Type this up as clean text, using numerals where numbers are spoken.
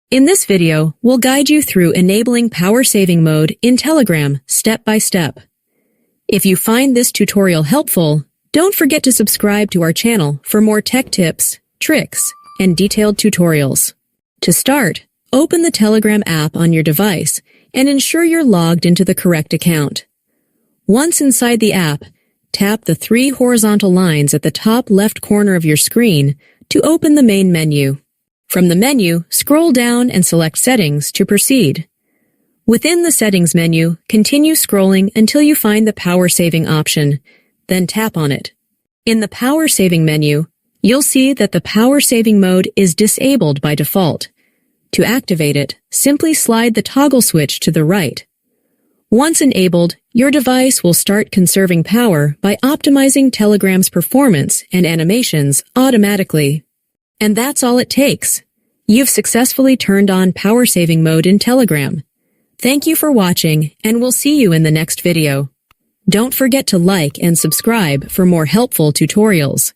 In this video, we'll guide you through enabling power saving mode in Telegram step by step. If you find this tutorial helpful, don't forget to subscribe to our channel for more tech tips, tricks, and detailed tutorials. To start, open the Telegram app on your device and ensure you're logged into the correct account. Once inside the app, tap the three horizontal lines at the top left corner of your screen to open the main menu. From the menu, scroll down and select Settings to proceed. Within the Settings menu, continue scrolling until you find the Power Saving option, then tap on it. In the Power Saving menu, you'll see that the Power Saving mode is disabled by default. To activate it, simply slide the toggle switch to the right. Once enabled, your device will start conserving power by optimizing Telegram's performance and animations automatically. And that's all it takes. You've successfully turned on power saving mode in Telegram. Thank you for watching, and we'll see you in the next video. Don't forget to like and subscribe for more helpful tutorials.